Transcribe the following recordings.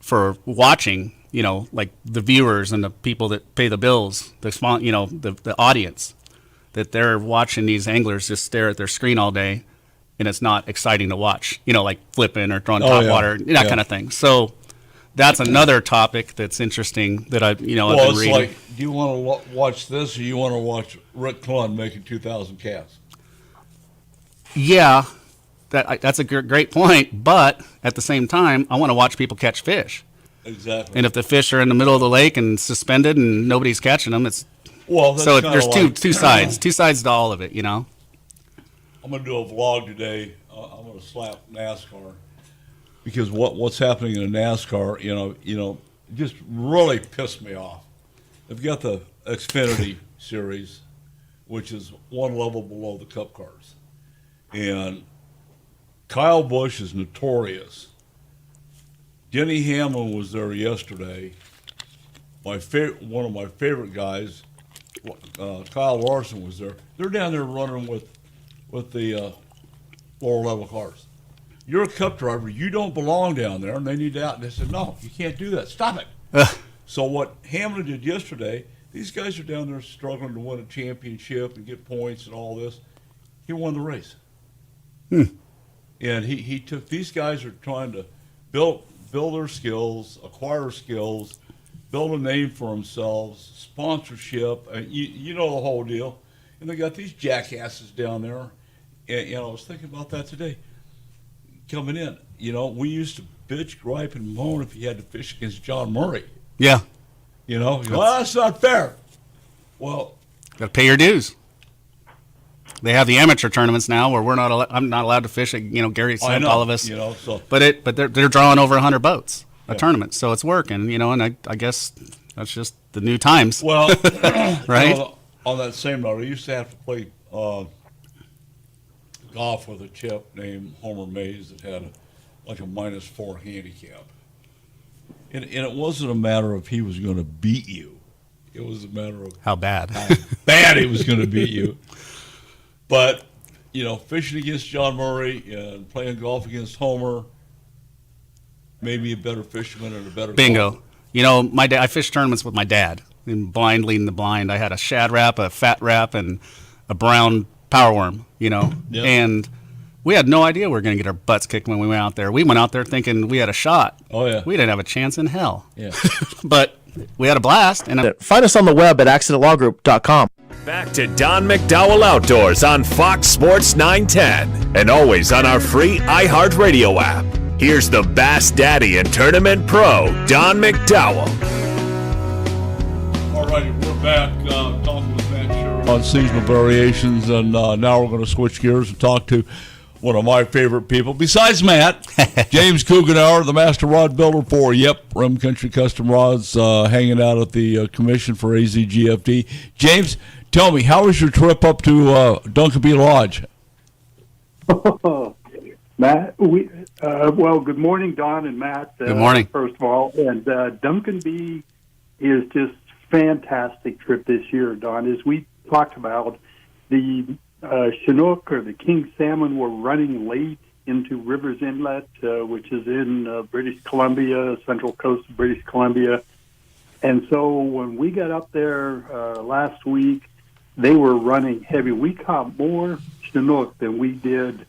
for watching, like the viewers and the people that pay the bills, the audience, that they're watching these anglers just stare at their screen all day, and it's not exciting to watch, like flipping or throwing top water, that kind of thing. So that's another topic that's interesting that I've been reading. Like, do you want to watch this, or you want to watch Rick Clunn making 2,000 casts? Yeah, that's a great point. But at the same time, I want to watch people catch fish. Exactly. And if the fish are in the middle of the lake and suspended and nobody's catching them, it's so there's two sides to all of it. I'm going to do a vlog today. I'm going to slap NASCAR because what's happening in NASCAR, just really pissed me off. They've got the Xfinity series, which is one level below the Cup cars, and Kyle Busch is notorious. Denny Hamlin was there yesterday. One of my favorite guys, Kyle Larson, was there. They're down there running with the lower level cars. You're a Cup driver. You don't belong down there, and they need to out. And they said, no, you can't do that. Stop it. So what Hamlin did yesterday, these guys are down there struggling to win a championship and get points and all this. He won the race. And he took, these guys are trying to build their skills, acquire skills, build a name for themselves, sponsorship, you know the whole deal. And they got these jackasses down there. And I was thinking about that today. Coming in, we used to bitch, gripe, and moan if you had to fish against John Murray. Yeah. Well, that's not fair. Well, got to pay your dues. They have the amateur tournaments now where I'm not allowed to fish. Gary sent all of us. But they're drawing over 100 boats a tournament, so it's working. And I guess that's just the new times. Well, right. On that same note, I used to have to play golf with a chip named Homer Mays that had a -4 handicap, and it wasn't a matter of he was going to beat you. It was a matter of how bad he was going to beat you. But, fishing against John Murray and playing golf against Homer made me a better fisherman and a better Bingo. My dad, I fished tournaments with my dad, in blind leading the blind. I had a shad wrap, a fat wrap, and a brown power worm, and we had no idea we were going to get our butts kicked when we went out there. We went out there thinking we had a shot. Oh, yeah. We didn't have a chance in hell. Yeah. But we had a blast. And find us on the web at accidentlawgroup.com. Back to Don McDowell Outdoors on Fox Sports 910 and always on our free iHeartRadio app. Here's the Bass Daddy and Tournament Pro, Don McDowell. All right, we're back talking with Matt Shura on seasonal variations, and now we're going to switch gears and talk to one of my favorite people, besides Matt, James Kugenauer, the master rod builder for Rim Country Custom Rods, hanging out at the commission for AZGFD. James, tell me, how was your trip up to Duncanby Lodge? Matt, well, good morning, Don and Matt. Good morning. First of all, and Duncanby is just fantastic trip this year, Don. As we talked about, the Chinook or the king salmon were running late into Rivers Inlet, which is in British Columbia, central coast of British Columbia. And so when we got up there last week, they were running heavy. We caught more Chinook than we did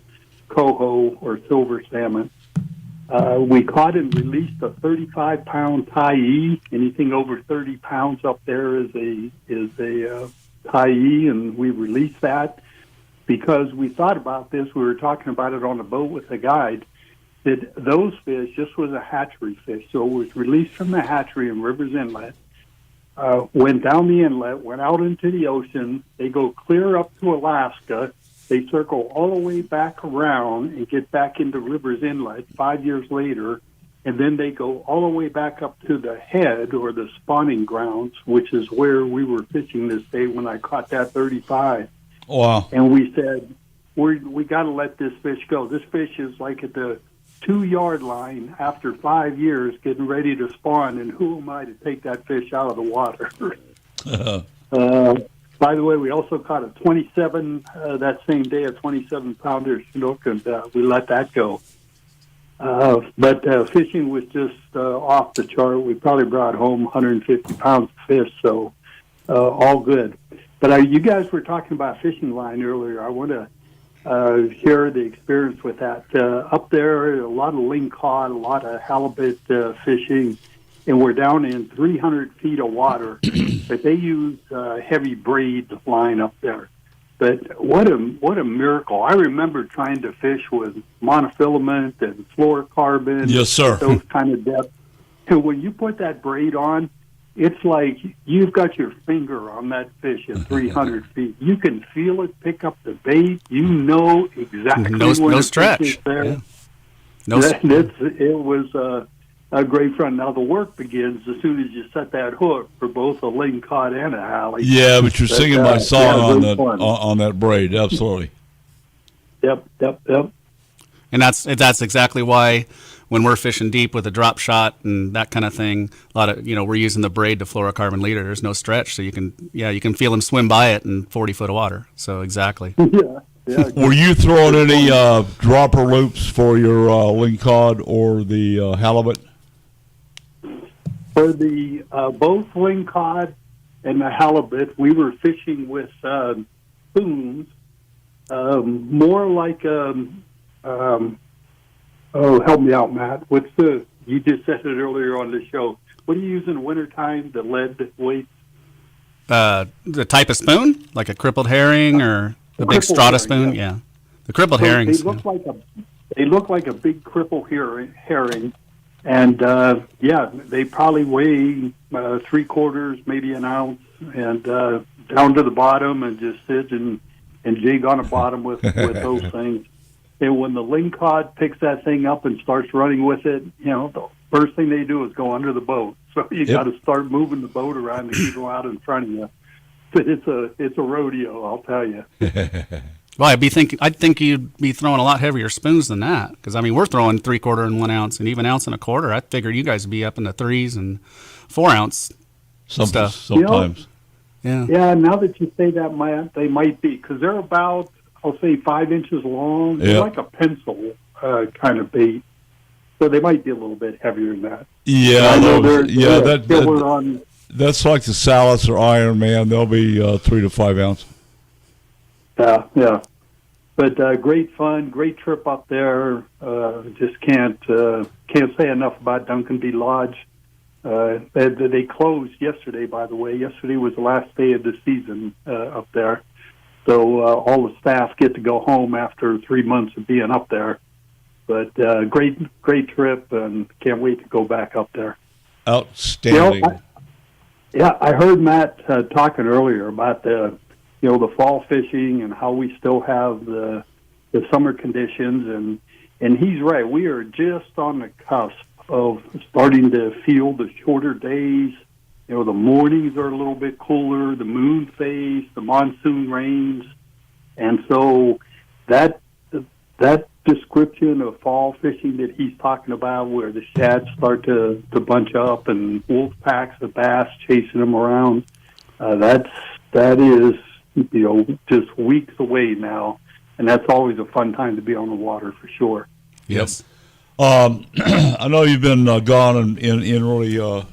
coho or silver salmon. We caught and released a 35-pound tyee. Anything over 30 pounds up there is a tyee, and we released that because we thought about this. We were talking about it on the boat with the guide. That those fish, this was a hatchery fish, so it was released from the hatchery in Rivers Inlet, went down the inlet, went out into the ocean. They go clear up to Alaska. They circle all the way back around and get back into Rivers Inlet 5 years later, and then they go all the way back up to the head or the spawning grounds, which is where we were fishing this day when I caught that 35. Wow. And we said, we got to let this fish go. This fish is like at the 2-yard line after 5 years getting ready to spawn, and who am I to take that fish out of the water? By the way, we also caught a 27, that same day, a 27-pounder Chinook, and we let that go. But fishing was just off the chart. We probably brought home 150 pounds of fish, so all good. But you guys were talking about fishing line earlier. I want to share the experience with that. Up there, a lot of lingcod, a lot of halibut fishing, and we're down in 300 feet of water. But they use heavy braid line up there. But what a miracle! I remember trying to fish with monofilament and fluorocarbon. Yes, sir. Those kind of depths. And when you put that braid on, it's like you've got your finger on that fish at 300 feet. You can feel it pick up the bait. You know exactly No when the stretch. fish is there. Yeah. No, It was a great fun. Now the work begins as soon as you set that hook for both a lingcod and a halie. Yeah, but you're singing my song yeah, on great that fun. on that braid. Absolutely. Yep. and that's exactly why when we're fishing deep with a drop shot and that kind of thing, a lot of we're using the braid to fluorocarbon leader. There's no stretch, so you can feel them swim by it in 40 foot of water. So exactly. Yeah. Were you throwing any dropper loops for your lingcod or the halibut? For the both lingcod and the halibut, we were fishing with spoons, more like help me out, Matt. You just said it earlier on the show. What do you use in the wintertime? The lead weight? The type of spoon, like a crippled herring or the big Crippled strata herring, spoon. yeah. Yeah, the crippled So herrings. they look like a big cripple herring, and they probably weigh 3/4, maybe an ounce, and down to the bottom, and just sit and jig on the bottom with those things. And when the lingcod picks that thing up and starts running with it, the first thing they do is go under the boat. So you got to start moving the boat around to keep them out in front of you. But it's a rodeo, I'll tell you. Well, I'd think you'd be throwing a lot heavier spoons than that, because we're throwing 3/4 and 1 ounce and even 1 1/4 ounce. I figured you guys would be up in the 3s and 4 ounce stuff. Sometimes. Yeah. Yeah, now that you say that, they might be, because they're about, I'll say, 5 inches long. They're like a pencil kind of bait. So they might be a little bit heavier than that. That's like the Salas or Iron Man. They'll be 3 to 5 ounce. Yeah. But great fun, great trip up there. Just can't say enough about Duncan B. Lodge. They closed yesterday, by the way. Yesterday was the last day of the season up there. So all the staff get to go home after 3 months of being up there. But great trip, and can't wait to go back up there. Outstanding. I heard Matt talking earlier about the fall fishing and how we still have the summer conditions, and he's right. We are just on the cusp of starting to feel the shorter days. The mornings are a little bit cooler, the moon phase, the monsoon rains, and so that description of fall fishing that he's talking about, where the shads start to bunch up and wolf packs of bass chasing them around, that is just weeks away now, and that's always a fun time to be on the water for sure. Yes. I know you've been gone and really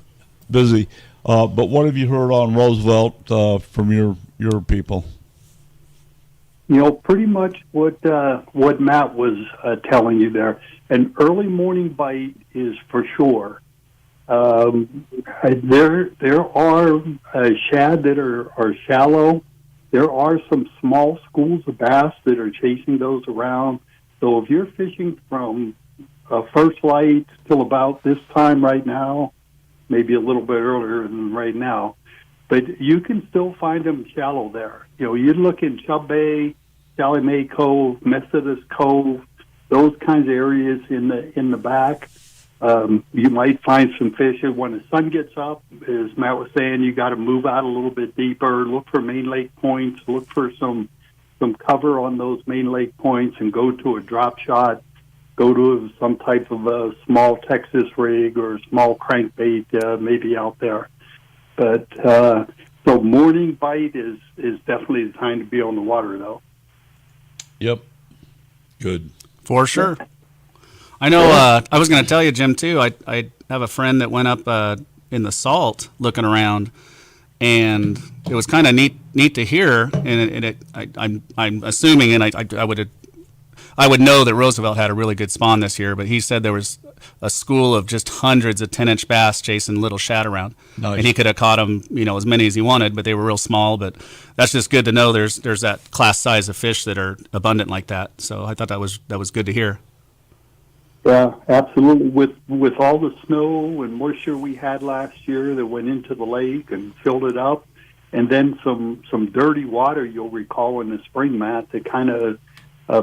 busy, but what have you heard on Roosevelt from your people? Pretty much what Matt was telling you there. An early morning bite is for sure. There are shad that are shallow. There are some small schools of bass that are chasing those around. So if you're fishing from first light till about this time right now, maybe a little bit earlier than right now, but you can still find them shallow there. You look in Chubb Bay, Sally Mae Cove, Methodist Cove, those kinds of areas in the back. You might find some fish. When the sun gets up, as Matt was saying, you got to move out a little bit deeper. Look for main lake points. Look for some cover on those main lake points, and go to a drop shot. Go to some type of a small Texas rig or a small crankbait, maybe out there. But so morning bite is definitely the time to be on the water, though. Yep. Good. For sure. I know. I was going to tell you, Jim, too. I have a friend that went up in the salt looking around, and it was kind of neat to hear. And I'm assuming, and I would know that Roosevelt had a really good spawn this year, but he said there was a school of just hundreds of 10-inch bass chasing little shad around. Nice. And he could have caught them, as many as he wanted, but they were real small. But that's just good to know. There's that class size of fish that are abundant like that. So I thought that was good to hear. Yeah, absolutely. With all the snow and moisture we had last year that went into the lake and filled it up, and then some dirty water, you'll recall in the spring, Matt, that kind of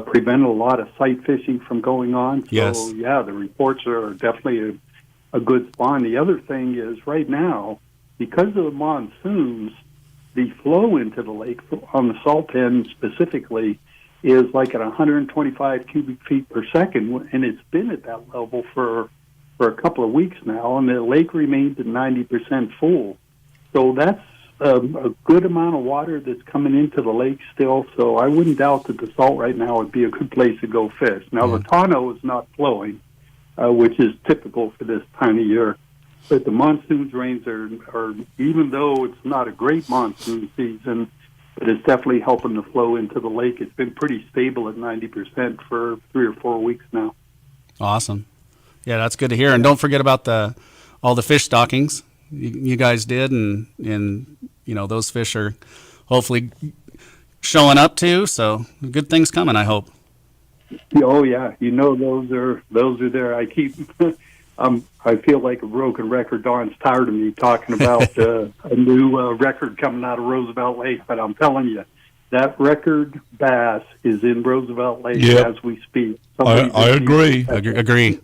prevented a lot of sight fishing from going on. So, Yes. yeah, the reports are definitely a good spawn. The other thing is right now, because of the monsoons, the flow into the lake on the salt end specifically is like at 125 cubic feet per second, and it's been at that level for a couple of weeks now, and the lake remains at 90% full. So that's a good amount of water that's coming into the lake still, so I wouldn't doubt that the salt right now would be a good place to go fish. Now, the Tonneau is not flowing, which is typical for this time of year, but the monsoon rains are, even though it's not a great monsoon season, but it's definitely helping the flow into the lake. It's been pretty stable at 90% for 3 or 4 weeks now. Awesome. Yeah, that's good to hear. And don't forget about all the fish stockings you guys did, and those fish are hopefully showing up too. So good things coming, I hope. Oh yeah, those are there. I keep I feel like a broken record. Don's tired of me talking about a new record coming out of Roosevelt Lake, but I'm telling you, that record bass is in Roosevelt Lake as we speak. I agree. Agree.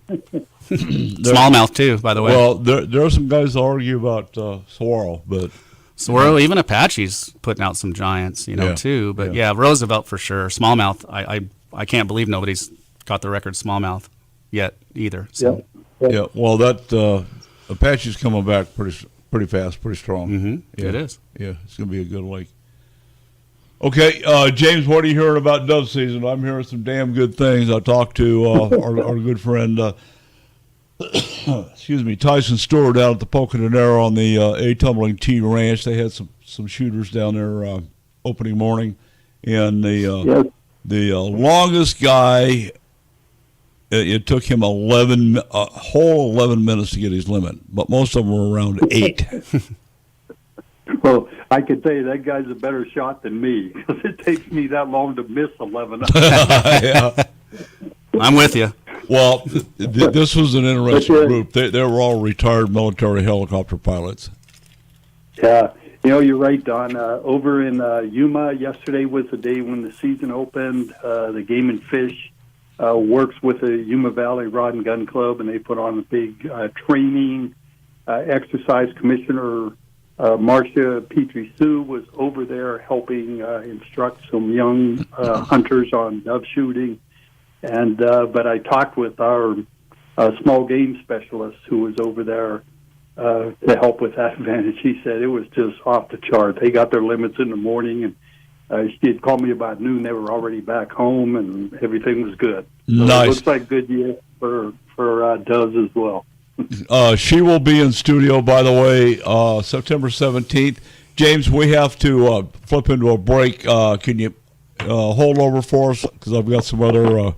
Smallmouth too, by the way. Well, there are some guys that argue about Saguaro, but Saguaro, even Apache's putting out some giants, too. But yeah, Roosevelt for sure. Smallmouth, I can't believe nobody's got the record smallmouth yet either. So. Yeah, well, that Apache's coming back pretty fast, pretty strong. Mm-hmm. Yeah. It is. Yeah, it's going to be a good lake. Okay, James, what are you hearing about dove season? I'm hearing some damn good things. I talked to our good friend, Tyson Stewart down at the Pocananero on the A Tumbling T Ranch. They had some shooters down there opening morning, and the longest guy. It took him 11 minutes to get his limit, but most of them were around 8. Well, I could tell you that guy's a better shot than me because it takes me that long to miss 11. Yeah. I'm with you. Well, this was an interesting group. They were all retired military helicopter pilots. Yeah. You're right, Don. Over in Yuma, yesterday was the day when the season opened. The Game and Fish works with the Yuma Valley Rod and Gun Club, and they put on a big training exercise. Commissioner Marcia Petrie-Sue was over there helping instruct some young hunters on dove shooting. And but I talked with our small game specialist who was over there to help with that event. She said it was just off the chart. They got their limits in the morning, and she had called me about noon. They were already back home, and everything was good. So nice. It looks like good year for doves as well. She will be in studio, by the way, September 17th. James, we have to flip into a break. Can you hold over for us? Because I've got some other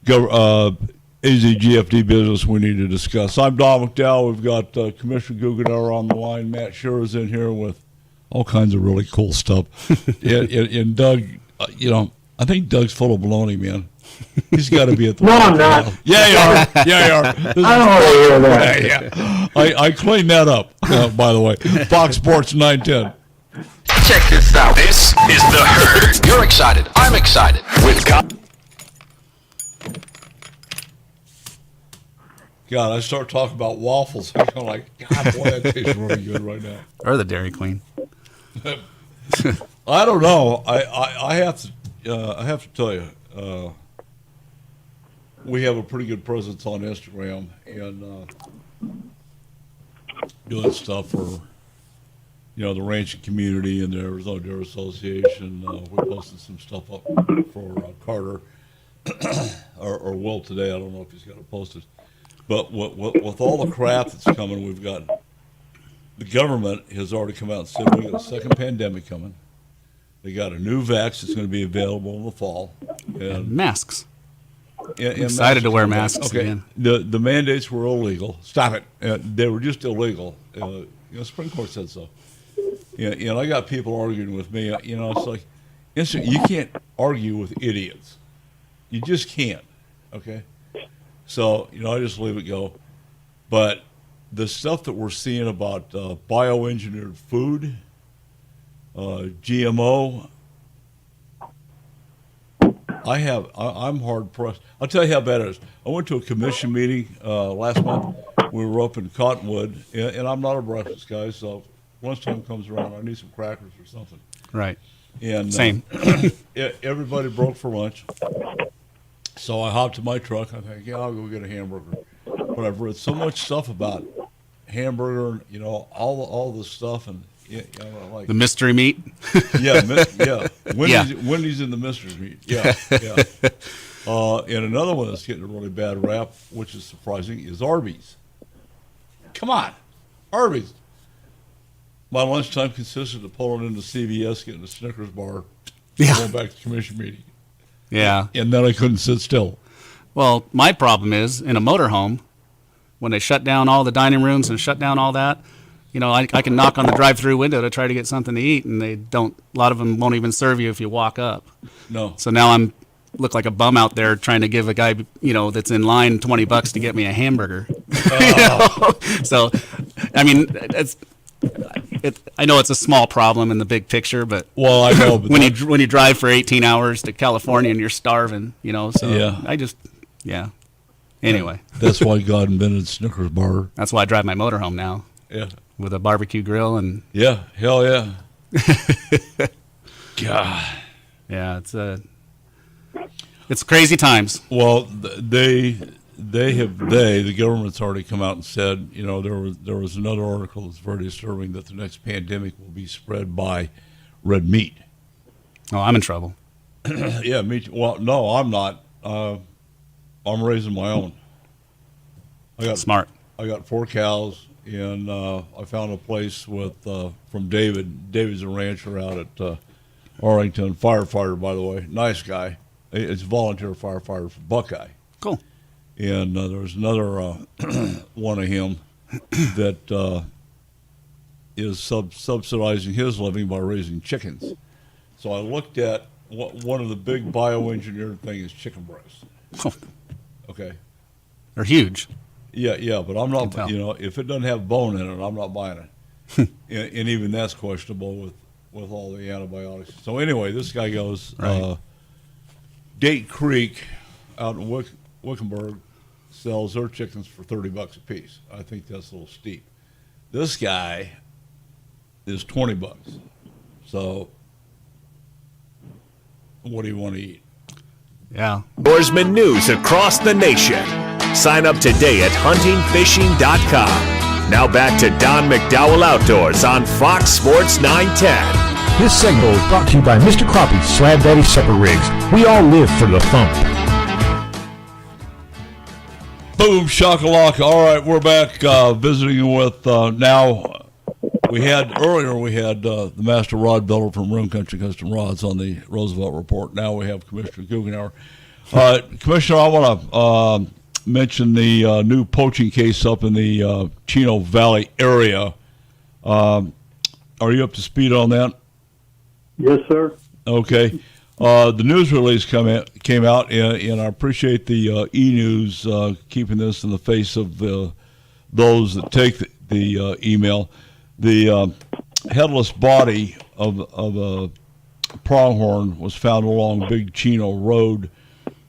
AZGFD business we need to discuss. I'm Don McDowell. We've got Commissioner Guggenauer on the line. Matt Shura's in here with all kinds of really cool stuff. and Doug, I think Doug's full of baloney, man. He's got to be at the. No, I'm not. Yeah, you are. Yeah, you are. I don't want to hear that. Yeah. I cleaned that up, by the way. Fox Sports 910. Check this out. This is The Herd. You're excited. I'm excited. With Capt. God, I start talking about waffles. I'm like, God, boy, that tastes really good right now. Or the Dairy Queen. I don't know. I have to tell you, we have a pretty good presence on Instagram and doing stuff for the ranching community and the Arizona Deer Association. We posted some stuff up for Carter. or will today. I don't know if he's got it posted. But with all the crap that's coming, we've got the government has already come out and said we got a second pandemic coming. They got a new vax that's going to be available in the fall. And Masks. and Excited to wear masks masks okay. again. The mandates were illegal. Stop it. They were just illegal. Supreme Court said so. And I got people arguing with me. It's like, you can't argue with idiots. You just can't. Okay. So I just leave it go. But the stuff that we're seeing about bioengineered food, GMO. I'm hard pressed. I'll tell you how bad it is. I went to a commission meeting last month. We were up in Cottonwood, and I'm not a breakfast guy, so lunchtime comes around, I need some crackers or something. Right. And Same. Everybody broke for lunch, so I hopped in my truck. I think, I'll go get a hamburger. But I've read so much stuff about hamburger, all the stuff, and like The mystery meat. yeah. Wendy's in the mystery meat. Yeah. And another one that's getting a really bad rap, which is surprising, is Arby's. Come on, Arby's. My lunchtime consisted of pulling into CVS, getting a Snickers bar, going back to the commission meeting. Yeah. And then I couldn't sit still. Well, my problem is in a motorhome, when they shut down all the dining rooms and shut down all that, I can knock on the drive-through window to try to get something to eat, and they don't. A lot of them won't even serve you if you walk up. No. So now look like a bum out there trying to give a guy, that's in line $20 to get me a hamburger. So, I mean, I know it's a small problem in the big picture, but well, I know. But when you drive for 18 hours to California and you're starving, so yeah. Anyway, that's why God invented Snickers bar. That's why I drive my motorhome now. Yeah. With a barbecue grill and hell yeah. God. Yeah, it's crazy times. Well, the government's already come out and said, there was another article that's very disturbing that the next pandemic will be spread by red meat. Oh, I'm in trouble. Yeah, me too. Well, no, I'm not. I'm raising my own. Smart. I got 4 cows, and I found a place with from David. David's a rancher out at Arlington, firefighter, by the way. Nice guy. It's a volunteer firefighter for Buckeye. Cool. And there was another one of him that is subsidizing his living by raising chickens. So I looked at one of the big bioengineered things is chicken breast. Okay. They're huge. Yeah, but I'm not, if it doesn't have bone in it, I'm not buying it. and even that's questionable with all the antibiotics. So anyway, this guy goes, right. Date Creek out in Wickenburg sells their chickens for $30 a piece. I think that's a little steep. This guy is $20. So what do you want to eat? Yeah. Outdoorsman news across the nation. Sign up today at huntingfishing.com. Now back to Don McDowell Outdoors on Fox Sports 910. This segment is brought to you by Mr. Crappie's Slab Daddy Supper Rigs. We all live for the thump. Boom, shakalaka. All right, we're back visiting with now. We had the master rod builder from Room Country Custom Rods on the Roosevelt Report. Now we have Commissioner Guggenauer. Commissioner, I want to mention the new poaching case up in the Chino Valley area. Are you up to speed on that? Yes, sir. Okay. The news release came out, and I appreciate the e-news keeping this in the face of those that take the email. The headless body of a pronghorn was found along Big Chino Road,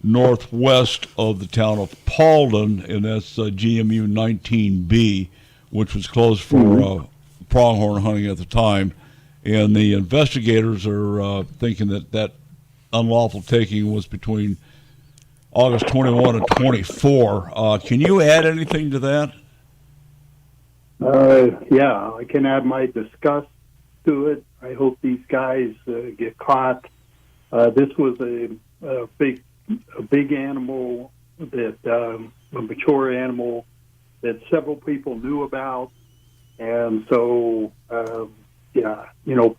northwest of the town of Paulden, and that's GMU 19B, which was closed for pronghorn hunting at the time. And the investigators are thinking that unlawful taking was between August 21 and 24. Can you add anything to that? Yeah, I can add my disgust to it. I hope these guys get caught. This was a big a big animal that a mature animal that several people knew about, and so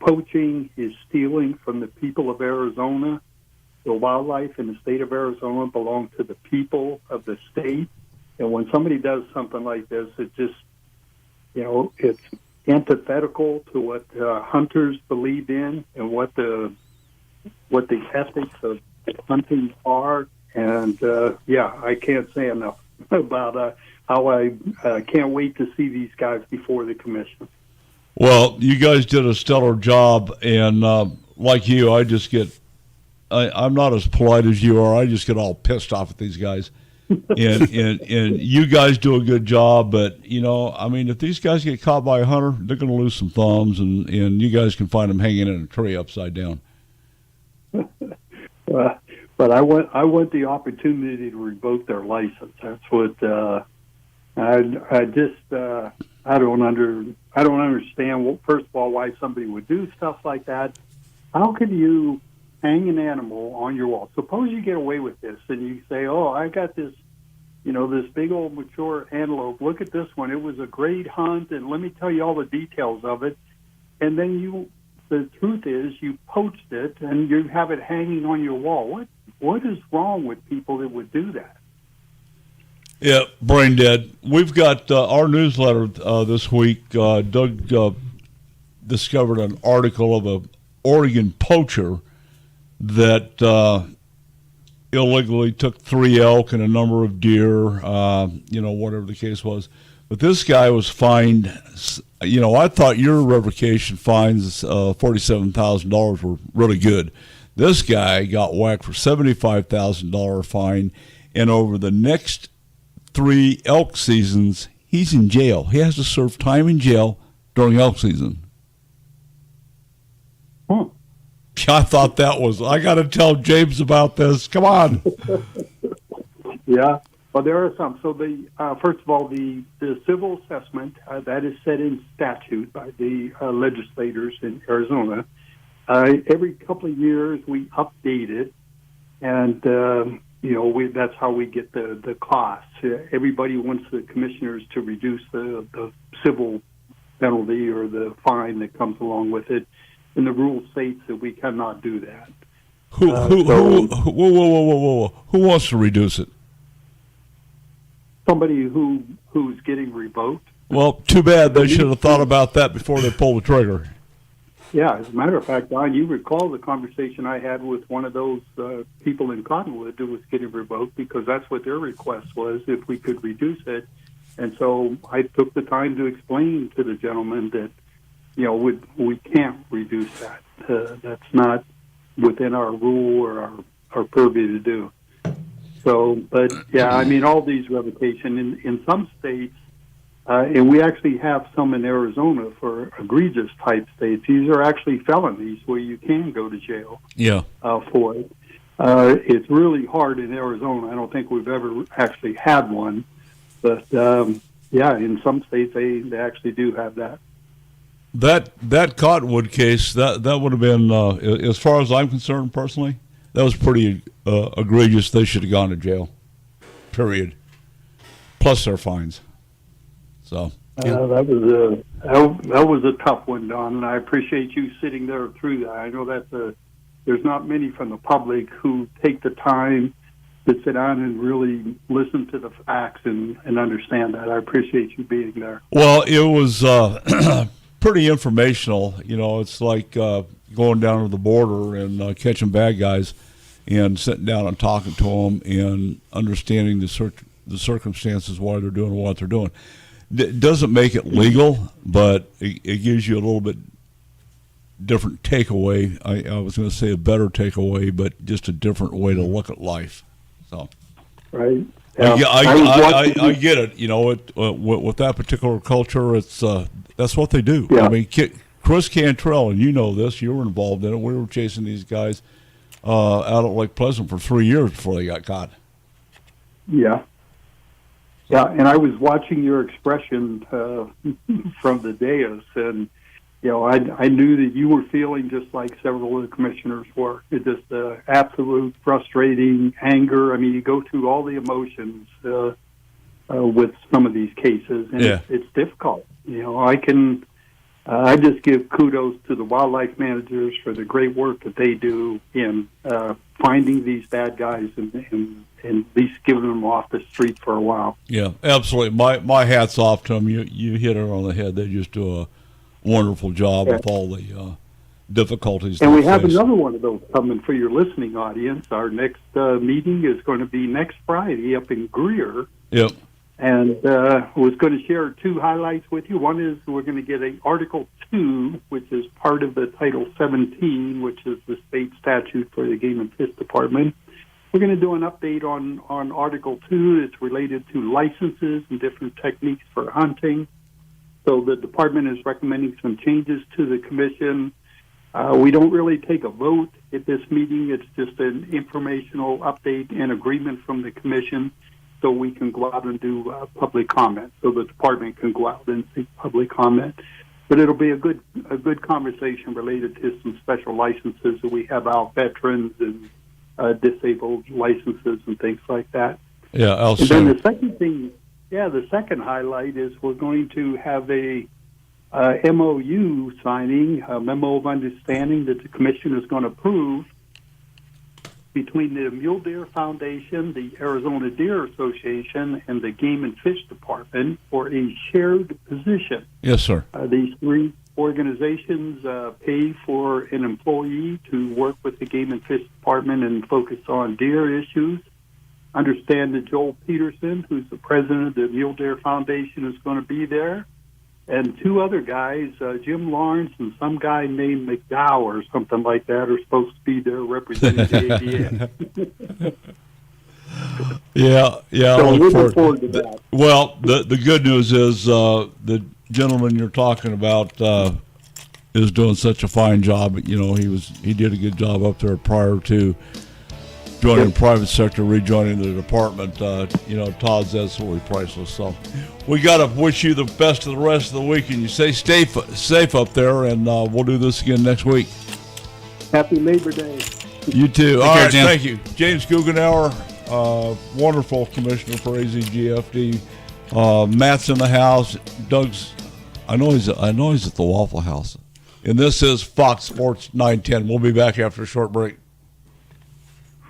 poaching is stealing from the people of Arizona. The wildlife in the state of Arizona belong to the people of the state, and when somebody does something like this, it just it's antithetical to what hunters believe in and what the ethics of hunting are. And I can't say enough about how I can't wait to see these guys before the commission. Well, you guys did a stellar job, and like you, I'm not as polite as you are. I just get all pissed off at these guys. and you guys do a good job, but if these guys get caught by a hunter, they're going to lose some thumbs, and you guys can find them hanging in a tree upside down. But I want the opportunity to revoke their license. That's what I don't understand. Well, first of all, why somebody would do stuff like that. How can you hang an animal on your wall? Suppose you get away with this and you say, "Oh, I got this, this big old mature antelope. Look at this one. It was a great hunt, and let me tell you all the details of it." And then the truth is, you poached it and you have it hanging on your wall. What is wrong with people that would do that? Yeah, brain dead. We've got our newsletter this week. Doug discovered an article of a Oregon poacher that illegally took 3 elk and a number of deer, whatever the case was. But this guy was fined. I thought your revocation fines, $47,000, were really good. This guy got whacked for $75,000 fine, and over the next 3 elk seasons, he's in jail. He has to serve time in jail during elk season. I thought that was, I got to tell James about this. Come on. Yeah. Well, there are some. So first of all, the civil assessment, that is set in statute by the legislators in Arizona. Every couple of years we update it, and that's how we get the costs. Everybody wants the commissioners to reduce the civil penalty or the fine that comes along with it. And the rule states that we cannot do that. Who wants to reduce it? Somebody who's getting revoked. Well, too bad. They should have thought about that before they pulled the trigger. Yeah, as a matter of fact, Don, you recall the conversation I had with one of those people in Cottonwood who was getting revoked because that's what their request was, if we could reduce it. And so I took the time to explain to the gentleman that we can't reduce that. That's not within our rule or our purview to do. So, but yeah, all these revocation in some states, and we actually have some in Arizona for egregious type states. These are actually felonies where you can go to jail. Yeah. For it. It's really hard in Arizona. I don't think we've ever actually had one, but in some states they actually do have that. That Cottonwood case, that would have been, as far as I'm concerned personally, that was pretty egregious. They should have gone to jail, period, plus their fines. So that was a tough one, Don, and I appreciate you sitting there through that. I know that there's not many from the public who take the time to sit down and really listen to the facts and understand that. I appreciate you being there. Well, it was pretty informational. It's like going down to the border and catching bad guys and sitting down and talking to them and understanding the circumstances, why they're doing what they're doing. It doesn't make it legal, but it gives you a little bit different takeaway. I was going to say a better takeaway, but just a different way to look at life. So, right. I get it. With that particular culture, it's that's what they do. Yeah. Chris Cantrell, and you know this, you were involved in it. We were chasing these guys out at Lake Pleasant for 3 years before they got caught. Yeah. Yeah, and I was watching your expression from the dais, and I knew that you were feeling just like several of the commissioners were. It's just absolute frustrating anger. I mean, you go through all the emotions with some of these cases, and it's difficult. I just give kudos to the wildlife managers for the great work that they do in finding these bad guys and at least giving them off the street for a while. Yeah, absolutely. My hat's off to them. You hit it on the head. They just do a wonderful job with all the difficulties. And we have another one of those coming for your listening audience. Our next meeting is going to be next Friday up in Greer. Yep. And I was going to share two highlights with you. One is we're going to get an Article 2, which is part of the Title 17, which is the state statute for the Game and Fish Department. We're going to do an update on Article 2. It's related to licenses and different techniques for hunting. So the department is recommending some changes to the commission. We don't really take a vote at this meeting. It's just an informational update and agreement from the commission, so we can go out and do public comment. So the department can go out and seek public comment. But it'll be a good conversation related to some special licenses that we have out, veterans and disabled licenses and things like that. Yeah, and then the second thing, the second highlight is we're going to have a MOU signing, a memo of understanding that the commission is going to approve between the Mule Deer Foundation, the Arizona Deer Association, and the Game and Fish Department for a shared position. Yes, sir. These three organizations pay for an employee to work with the Game and Fish Department and focus on deer issues. Understand that Joel Peterson, who's the president of the Mule Deer Foundation, is going to be there. And two other guys, Jim Lawrence and some guy named McDowell or something like that, are supposed to be there representing the ADN. Yeah. So we're looking forward to that. Well, the good news is the gentleman you're talking about is doing such a fine job. He did a good job up there prior to joining the private sector, rejoining the department. Todd's absolutely priceless. So we got to wish you the best of the rest of the week, and you stay safe up there, and we'll do this again next week. Happy Labor Day. You too. All care, right, Jim. thank you. James Guggenauer, wonderful commissioner for AZGFD. Matt's in the house. Doug's, I know he's at the Waffle House. And this is Fox Sports 910. We'll be back after a short break.